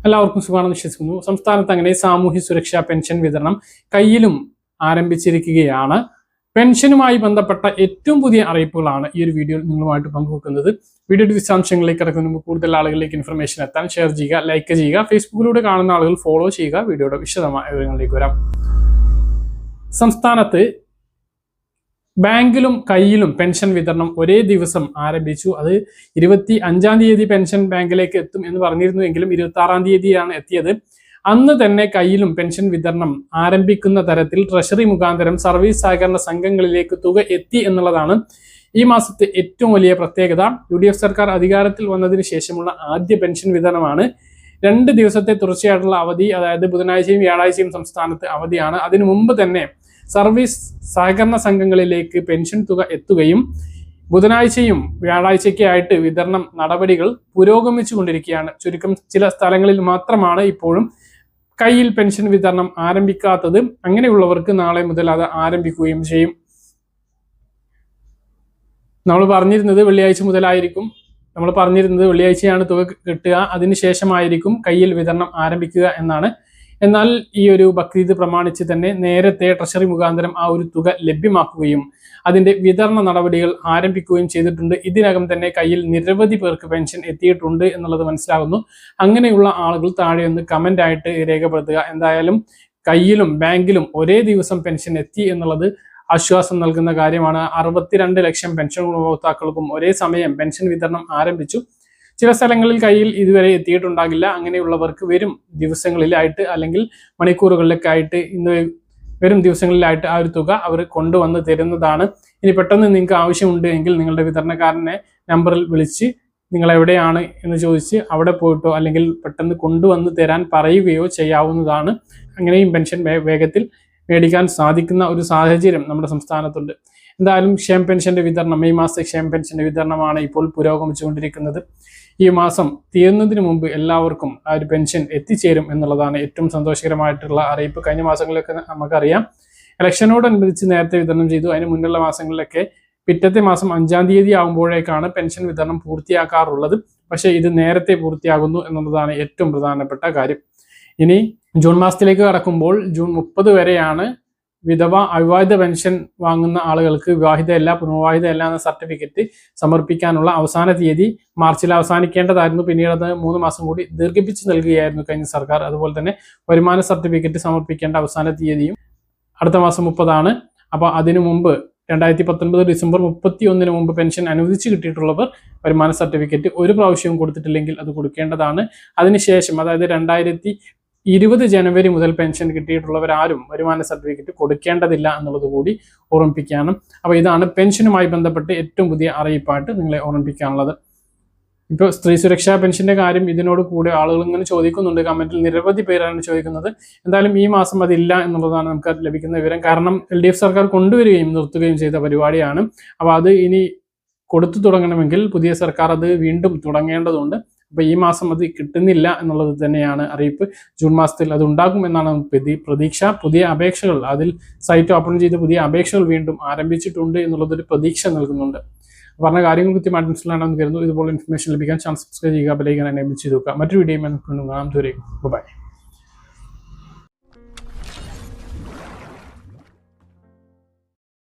എല്ലാവർക്കും സുഖമാണെന്ന് വിശ്വസിക്കുന്നു. സംസ്ഥാനത്ത് അങ്ങനെ സാമൂഹ്യ സുരക്ഷാ പെൻഷൻ വിതരണം കയ്യിലും ആരംഭിച്ചിരിക്കുകയാണ്. പെൻഷനുമായി ബന്ധപ്പെട്ട ഏറ്റവും പുതിയ അറിയിപ്പുകളാണ് ഈ ഒരു വീഡിയോയിൽ നിങ്ങളുമായിട്ട് പങ്കുവെക്കുന്നത്. വീഡിയോയുടെ വിശദാംശങ്ങളിലേക്ക് കിടക്കുന്ന മുമ്പ് കൂടുതൽ ആളുകളിലേക്ക് ഇൻഫർമേഷൻ എത്താൻ ഷെയർ ചെയ്യുക, ലൈക്ക് ചെയ്യുക, ഫേസ്ബുക്കിലൂടെ കാണുന്ന ആളുകൾ ഫോളോ ചെയ്യുക. വീഡിയോയുടെ വിശദമായ വിവരങ്ങളിലേക്ക് വരാം. സംസ്ഥാനത്ത് ബാങ്കിലും കയ്യിലും പെൻഷൻ വിതരണം ഒരേ ദിവസം ആരംഭിച്ചു. അത് 25-ാം തീയതി പെൻഷൻ ബാങ്കിലേക്ക് എത്തും എന്ന് പറഞ്ഞിരുന്നുവെങ്കിലും 26-ാം തീയതിയാണ് എത്തിയത്. അന്ന് തന്നെ കയ്യിലും പെൻഷൻ വിതരണം ആരംഭിക്കുന്ന തരത്തിൽ ട്രഷറി മുഖാന്തരം സർവീസ് സഹകരണ സംഘങ്ങളിലേക്ക് തുക എത്തി എന്നുള്ളതാണ് ഈ മാസത്തെ ഏറ്റവും വലിയ പ്രത്യേകത. UDF സർക്കാർ അധികാരത്തിൽ വന്നതിന് ശേഷമുള്ള ആദ്യ പെൻഷൻ വിതരണമാണ്. 2 ദിവസത്തെ തുടർച്ചയായിട്ടുള്ള അവധി, അതായത് ബുധനാഴ്ചയും വ്യാഴാഴ്ചയും സംസ്ഥാനത്ത് അവധിയാണ്. അതിനു മുമ്പ് തന്നെ സർവീസ് സഹകരണ സംഘങ്ങളിലേക്ക് പെൻഷൻ തുക എത്തുകയും ബുധനാഴ്ചയും വ്യാഴാഴ്ചയ്ക്കായിട്ട് വിതരണം നടപടികൾ പുരോഗമിച്ചു കൊണ്ടിരിക്കുകയാണ്. ചുരുക്കം ചില സ്ഥലങ്ങളിൽ മാത്രമാണ് ഇപ്പോഴും കയ്യിൽ പെൻഷൻ വിതരണം ആരംഭിക്കാത്തത്. അങ്ങനെയുള്ളവർക്ക് നാളെ മുതൽ അത് ആരംഭിക്കുകയും ചെയ്യും. നമ്മൾ പറഞ്ഞിരുന്നത് വെള്ളിയാഴ്ചയാണ് തുക കിട്ടുക, അതിനുശേഷമായിരിക്കും കയ്യിൽ വിതരണം ആരംഭിക്കുക എന്നാണ്. എന്നാൽ ഈ ഒരു ബക്രീദ് പ്രമാണിച്ച് തന്നെ നേരത്തെ ട്രഷറി മുഖാന്തരം ആ ഒരു തുക ലഭ്യമാക്കുകയും അതിന്റെ വിതരണ നടപടികൾ ആരംഭിക്കുകയും ചെയ്തിട്ടുണ്ട്. ഇതിനകം തന്നെ കയ്യിൽ നിരവധി പേർക്ക് പെൻഷൻ എത്തിയിട്ടുണ്ട് എന്നുള്ളത് മനസ്സിലാകുന്നു. അങ്ങനെയുള്ള ആളുകൾ താഴെ ഒന്ന് കമന്റ് ആയിട്ട് രേഖപ്പെടുത്തുക. എന്തായാലും കയ്യിലും ബാങ്കിലും ഒരേ ദിവസം പെൻഷൻ എത്തി എന്നുള്ളത് ആശ്വാസം നൽകുന്ന കാര്യമാണ്. 62 ലക്ഷം പെൻഷൻ ഗുണഭോക്താക്കൾക്കും ഒരേ സമയം പെൻഷൻ വിതരണം ആരംഭിച്ചു. ചില സ്ഥലങ്ങളിൽ കയ്യിൽ ഇതുവരെ എത്തിയിട്ടുണ്ടാകില്ല. അങ്ങനെയുള്ളവർക്ക് വരും ദിവസങ്ങളിലായിട്ട് അല്ലെങ്കിൽ മണിക്കൂറുകളിലൊക്കെ ആയിട്ട് വരും ദിവസങ്ങളിലായിട്ട് ആ ഒരു തുക അവർ കൊണ്ടുവന്ന് തരുന്നതാണ്. ഇനി പെട്ടെന്ന് നിങ്ങൾക്ക് ആവശ്യമുണ്ട് എങ്കിൽ നിങ്ങളുടെ വിതരണക്കാരനെ നമ്പറിൽ വിളിച്ച് നിങ്ങൾ എവിടെയാണ് എന്ന് ചോദിച്ച് അവിടെ പോയിട്ടോ അല്ലെങ്കിൽ പെട്ടെന്ന് കൊണ്ടുവന്ന് തരാൻ പറയുകയോ ചെയ്യാവുന്നതാണ്. അങ്ങനെയും പെൻഷൻ വേഗത്തിൽ മേടിക്കാൻ സാധിക്കുന്ന ഒരു സാഹചര്യം നമ്മുടെ സംസ്ഥാനത്തുണ്ട്. എന്തായാലും ക്ഷേമ പെൻഷന്റെ വിതരണം, മെയ് മാസത്തെ ക്ഷേമ പെൻഷന്റെ വിതരണമാണ് ഇപ്പോൾ പുരോഗമിച്ചുകൊണ്ടിരിക്കുന്നത്. ഈ മാസം തീരുന്നതിന് മുമ്പ് എല്ലാവർക്കും ആ ഒരു പെൻഷൻ എത്തിച്ചേരും എന്നുള്ളതാണ് ഏറ്റവും സന്തോഷകരമായിട്ടുള്ള അറിയിപ്പ്. കഴിഞ്ഞ മാസങ്ങളിലൊക്കെ നമുക്കറിയാം ഇലക്ഷനോടനുബന്ധിച്ച് നേരത്തെ വിതരണം ചെയ്തു. അതിന് മുന്നുള്ള മാസങ്ങളിലൊക്കെ പിറ്റത്തെ മാസം 5-ാം തീയതി ആകുമ്പോഴേക്കാണ് പെൻഷൻ വിതരണം പൂർത്തിയാക്കാറുള്ളത്. പക്ഷേ ഇത് നേരത്തെ പൂർത്തിയാകുന്നു എന്നുള്ളതാണ് ഏറ്റവും പ്രധാനപ്പെട്ട കാര്യം. ഇനി ജൂൺ മാസത്തിലേക്ക് കടക്കുമ്പോൾ ജൂൺ 30 വരെയാണ് വിധവ അവിവാഹിത പെൻഷൻ വാങ്ങുന്ന ആളുകൾക്ക് വിവാഹിതയല്ല പുനർവിവാഹിതയല്ല എന്ന സർട്ടിഫിക്കറ്റ് സമർപ്പിക്കാനുള്ള അവസാന തീയതി മാർച്ചിൽ അവസാനിക്കേണ്ടതായിരുന്നു. പിന്നീട് അത് 3 മാസം കൂടി ദീർഘിപ്പിച്ച് നൽകുകയായിരുന്നു കഴിഞ്ഞ സർക്കാർ. അതുപോലെ തന്നെ വരുമാന സർട്ടിഫിക്കറ്റ് സമർപ്പിക്കേണ്ട അവസാന തീയതിയും അടുത്ത മാസം 30 അപ്പോൾ അതിനു മുമ്പ് 2019 ഡിസംബർ 31 മുമ്പ് പെൻഷൻ അനുവദിച്ച് കിട്ടിയിട്ടുള്ളവർ വരുമാന സർട്ടിഫിക്കറ്റ് ഒരു പ്രാവശ്യവും കൊടുത്തിട്ടില്ലെങ്കിൽ അത് കൊടുക്കേണ്ടതാണ്. അതിനുശേഷം അതായത് 2020 ജനുവരി മുതൽ പെൻഷൻ കിട്ടിയിട്ടുള്ളവരാരും വരുമാന സർട്ടിഫിക്കറ്റ് കൊടുക്കേണ്ടതില്ല എന്നുള്ളത് കൂടി ഓർമ്മിപ്പിക്കുകയാണ്. അപ്പോൾ ഇതാണ് പെൻഷനുമായി ബന്ധപ്പെട്ട് ഏറ്റവും പുതിയ അറിയിപ്പായിട്ട് നിങ്ങളെ ഓർമ്മിപ്പിക്കാനുള്ളത്. ഇപ്പോൾ സ്ത്രീ സുരക്ഷാ പെൻഷന്റെ കാര്യം ഇതിനോട് കൂടെ ആളുകൾ ഇങ്ങനെ ചോദിക്കുന്നുണ്ട്. കമന്റിൽ നിരവധി പേരാണ് ചോദിക്കുന്നത്. എന്തായാലും ഈ മാസം അതില്ല എന്നുള്ളതാണ് നമുക്ക് ലഭിക്കുന്ന വിവരം. കാരണം LDF സർക്കാർ കൊണ്ടുവരികയും നിർത്തുകയും ചെയ്ത പരിപാടിയാണ്. അപ്പോൾ അത് ഇനി കൊടുത്തു തുടങ്ങണമെങ്കിൽ പുതിയ സർക്കാർ അത് വീണ്ടും തുടങ്ങേണ്ടതുണ്ട്. അപ്പോൾ ഈ മാസം അത് കിട്ടുന്നില്ല എന്നുള്ളത് തന്നെയാണ് അറിയിപ്പ്. ജൂൺ മാസത്തിൽ അത് ഉണ്ടാകും എന്നാണ് പ്രതീക്ഷ. പുതിയ അപേക്ഷകൾ അതിൽ സൈറ്റ് ഓപ്പൺ ചെയ്ത് പുതിയ അപേക്ഷകൾ വീണ്ടും ആരംഭിച്ചിട്ടുണ്ട് എന്നുള്ളതൊരു പ്രതീക്ഷ നൽകുന്നുണ്ട്. പറഞ്ഞ കാര്യങ്ങൾ കൃത്യമായിട്ട് മനസ്സിലാണെന്ന് കരുതുന്നു. ഇതുപോലെ ഇൻഫർമേഷൻ ലഭിക്കാൻ ചാനൽ സബ്സ്ക്രൈബ് ചെയ്യുക, ബെൽ ഐക്കൺ എനേബിൾ ചെയ്ത് വെക്കുക. മറ്റൊരു വീഡിയോയുമായി കാണാം. ദൂരേക്കും ബൈ.